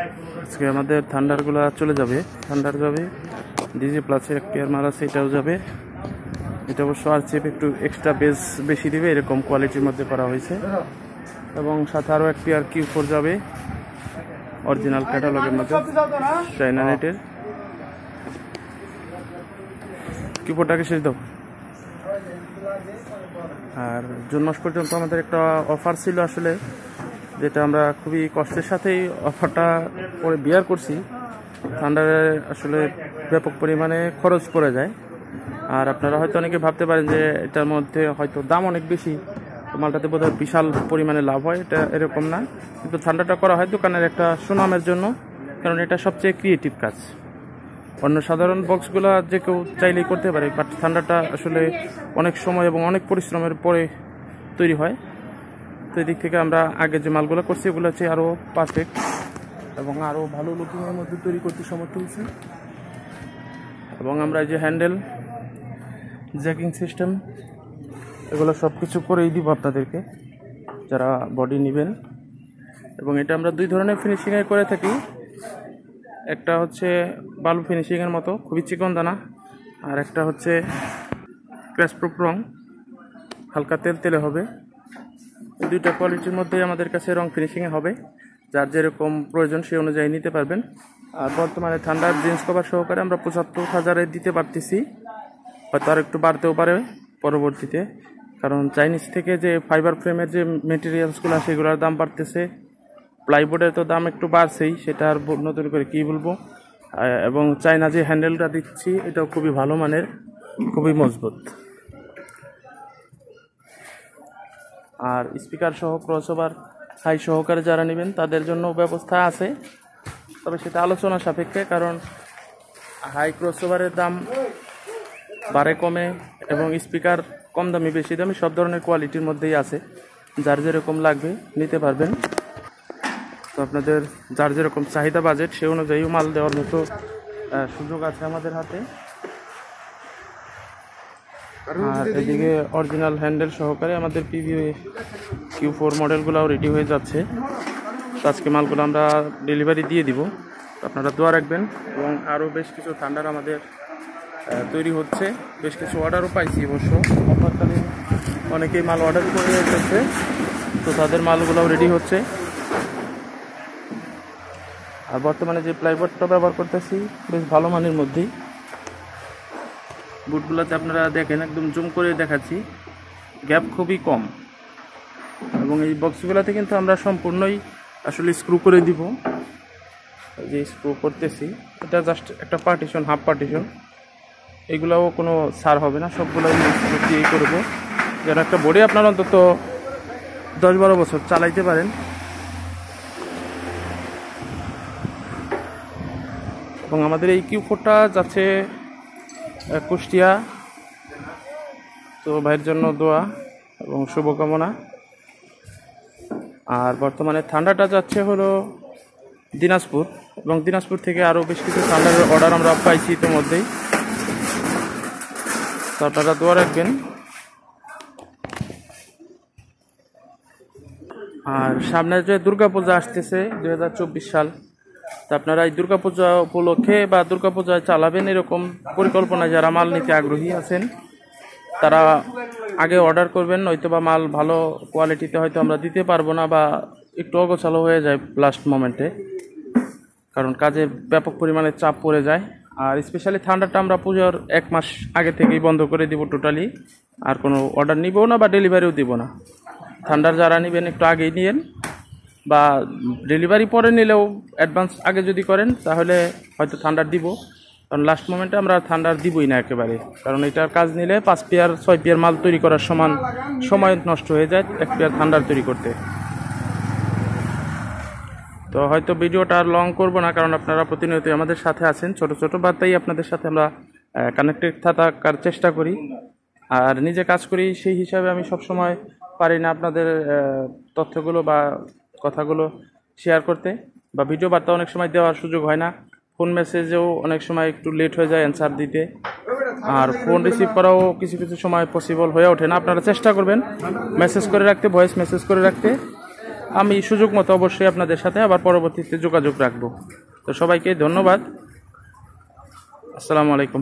আজকে আমাদের থান্ডারগুলো চলে যাবে, থান্ডার যাবে, ডিজি প্লাসের এক পেয়ার মাল আছে, এটাও যাবে। এটা অবশ্য আর চেপ একটু এক্সট্রা বেস বেশি দিবে, এরকম কোয়ালিটির মধ্যে করা হয়েছে। এবং সাথে আরও এক পেয়ার কিউ4 যাবে অরিজিনাল ক্যাটালগের মধ্যে, চাইনা নেটের। কিউ4টাকে শেষ দাও। আর জুন মাস পর্যন্ত আমাদের একটা অফার ছিল আসলে, যেটা আমরা খুবই কষ্টের সাথেই অফারটা করে বিয়ার করছি। থান্ডারে আসলে ব্যাপক পরিমাণে খরচ পড়ে যায়। আর আপনারা হয়তো অনেকে ভাবতে পারেন যে এটার মধ্যে হয়তো দাম অনেক বেশি, মালটাতে বোধহয় বিশাল পরিমাণে লাভ হয়, এটা এরকম না। কিন্তু থান্ডারটা করা হয় দোকানের একটা সুনামের জন্য, কারণ এটা সবচেয়ে ক্রিয়েটিভ কাজ। অন্য সাধারণ বক্সগুলো যে কেউ চাইলেই করতে পারে, বাট থান্ডারটা আসলে অনেক সময় এবং অনেক পরিশ্রমের পরে তৈরি হয়। তো এই দিক থেকে আমরা আগে যে মালগুলো করছি ওগুলো হচ্ছে আরও পারফেক্ট এবং আরও ভালো লুকিংয়ের মধ্যে তৈরি করতে সমর্থ হয়েছে। এবং আমরা যে হ্যান্ডেল, জ্যাকিং সিস্টেম, এগুলো সব কিছু করেই দিব আপনাদেরকে যারা বডি নেবেন। এবং এটা আমরা দুই ধরনের ফিনিশিংয়ে করে থাকি। একটা হচ্ছে বালু ফিনিশিংয়ের মতো, খুবই চিকন দানা, আর একটা হচ্ছে ক্র্যাশ প্রুফ রং, হালকা তেল তেলে হবে। এই দুইটা কোয়ালিটির মধ্যেই আমাদের কাছে রং ফিনিশিংয়ে হবে, যার যেরকম প্রয়োজন সেই অনুযায়ী নিতে পারবেন। আর বর্তমানে থান্ডার জিন্স কভার সহকারে আমরা 75,000-এ দিতে পারতেছি, হয়তো আর একটু বাড়তেও পারে পরবর্তীতে, কারণ চাইনিজ থেকে যে ফাইবার ফ্রেমের যে মেটেরিয়ালসগুলো সেগুলোর দাম বাড়তেছে, প্লাইবোর্ডের তো দাম একটু বাড়ছেই, সেটা আর নতুন করে কী বলবো। এবং চাইনা যে হ্যান্ডেলটা দিচ্ছি এটাও খুবই ভালো মানের, খুবই মজবুত। আর স্পিকার সহ ক্রসওভার হাই সহকারে যারা নেবেন তাদের জন্য ব্যবস্থা আছে, তবে সেটা আলোচনা সাপেক্ষে, কারণ হাই ক্রসওভারের দাম বাড়ে কমে এবং স্পিকার কম দামি বেশি দামি সব ধরনের কোয়ালিটির মধ্যেই আছে। যার যেরকম লাগবে নিতে পারবেন। তো আপনাদের যার যেরকম চাহিদা বাজেট সে অনুযায়ী মাল দেওয়ার মতো সুযোগ আছে আমাদের হাতে। আর এদিকে অরিজিনাল হ্যান্ডেল সহকারে আমাদের কিউ4 মডেলগুলোও রেডি হয়ে যাচ্ছে। তো আজকে মালগুলো আমরা ডেলিভারি দিয়ে দিব, আপনারা দোয়া রাখবেন। এবং আরও বেশ কিছু থান্ডার আমাদের তৈরি হচ্ছে, বেশ কিছু অর্ডারও পাইছি অবশ্য। অফারকালীন অনেকেই মাল অর্ডার করে রেখেছে, তো তাদের মালগুলোও রেডি হচ্ছে। আর বর্তমানে যে প্লাইবোর্ডটা ব্যবহার করতেছি বেশ ভালো মানের মধ্যেই। বুটগুলোতে আপনারা দেখেন, একদম জুম করে দেখাচ্ছি, গ্যাপ খুবই কম। এবং এই বক্সগুলোতে কিন্তু আমরা সম্পূর্ণই আসলে স্ক্রু করে দিব, যে স্ক্রু করতেছি এটা জাস্ট একটা পার্টিশন, হাফ পার্টিশন, এগুলোও কোনো ছাড় হবে না, সবগুলোই স্ক্রু দিয়েই করবো, যেন একটা বডি আপনার অন্তত 10-12 বছর চালাইতে পারেন। এবং আমাদের এই কিউ4টা যাচ্ছে কুষ্টিয়া, তো ভাইয়ের জন্য দোয়া এবং শুভকামনা। আর বর্তমানে থান্ডারটা যাচ্ছে হলো দিনাজপুর, এবং দিনাজপুর থেকে আরও বেশ কিছু থান্ডারের অর্ডার আমরা পাইছি ইতিমধ্যেই, তো আপনারা দোয়া রাখবেন। আর সামনে যে দুর্গাপূজা আসতেছে 2024 সাল, তো আপনারা এই দুর্গাপূজা উপলক্ষে বা দুর্গাপূজায় চালাবেন এরকম পরিকল্পনায় যারা মাল নিতে আগ্রহী আছেন তারা আগে অর্ডার করবেন, নয়তো বা মাল ভালো কোয়ালিটিতে হয়তো আমরা দিতে পারবো না, বা একটু অগোছালো হয়ে যায় লাস্ট মোমেন্টে, কারণ কাজে ব্যাপক পরিমাণে চাপ পড়ে যায়। আর স্পেশালি থান্ডারটা আমরা পুজোর 1 মাস আগে থেকেই বন্ধ করে দিব টোটালি, আর কোনো অর্ডার নিবও না বা ডেলিভারিও দিব না। থান্ডার যারা নেবেন একটু আগেই নিয়েন, বা ডেলিভারি পরে নিলেও অ্যাডভান্স আগে যদি করেন তাহলে হয়তো থান্ডার দিব, কারণ লাস্ট মোমেন্টে আমরা থান্ডার দিবই না একেবারে, কারণ এটার কাজ নিলে 5 পেয়ার 6 পেয়ার মাল তৈরি করার সমান সময় নষ্ট হয়ে যায় 1 পেয়ার থান্ডার তৈরি করতে। তো হয়তো ভিডিওটা আর লং করবো না, কারণ আপনারা প্রতিনিয়তই আমাদের সাথে আছেন, ছোট ছোট বার্তাই আপনাদের সাথে আমরা কানেক্টেড থাকার চেষ্টা করি। আর নিজে কাজ করি সেই হিসাবে আমি সবসময় পারি না আপনাদের তথ্যগুলো বা কথাগুলো শেয়ার করতে, বা ভিডিও বার্তা অনেক সময় দেওয়ার সুযোগ হয় না, ফোন মেসেজেও অনেক সময় একটু লেট হয়ে যায় অ্যান্সার দিতে, আর ফোন রিসিভ করাও কিছু কিছু সময় পসিবল হয়ে ওঠে না। আপনারা চেষ্টা করবেন মেসেজ করে রাখতে, ভয়েস মেসেজ করে রাখতে, আমি সুযোগ মতো অবশ্যই আপনাদের সাথে আবার পরবর্তীতে যোগাযোগ রাখবো। তো সবাইকে ধন্যবাদ। আসসালামু আলাইকুম।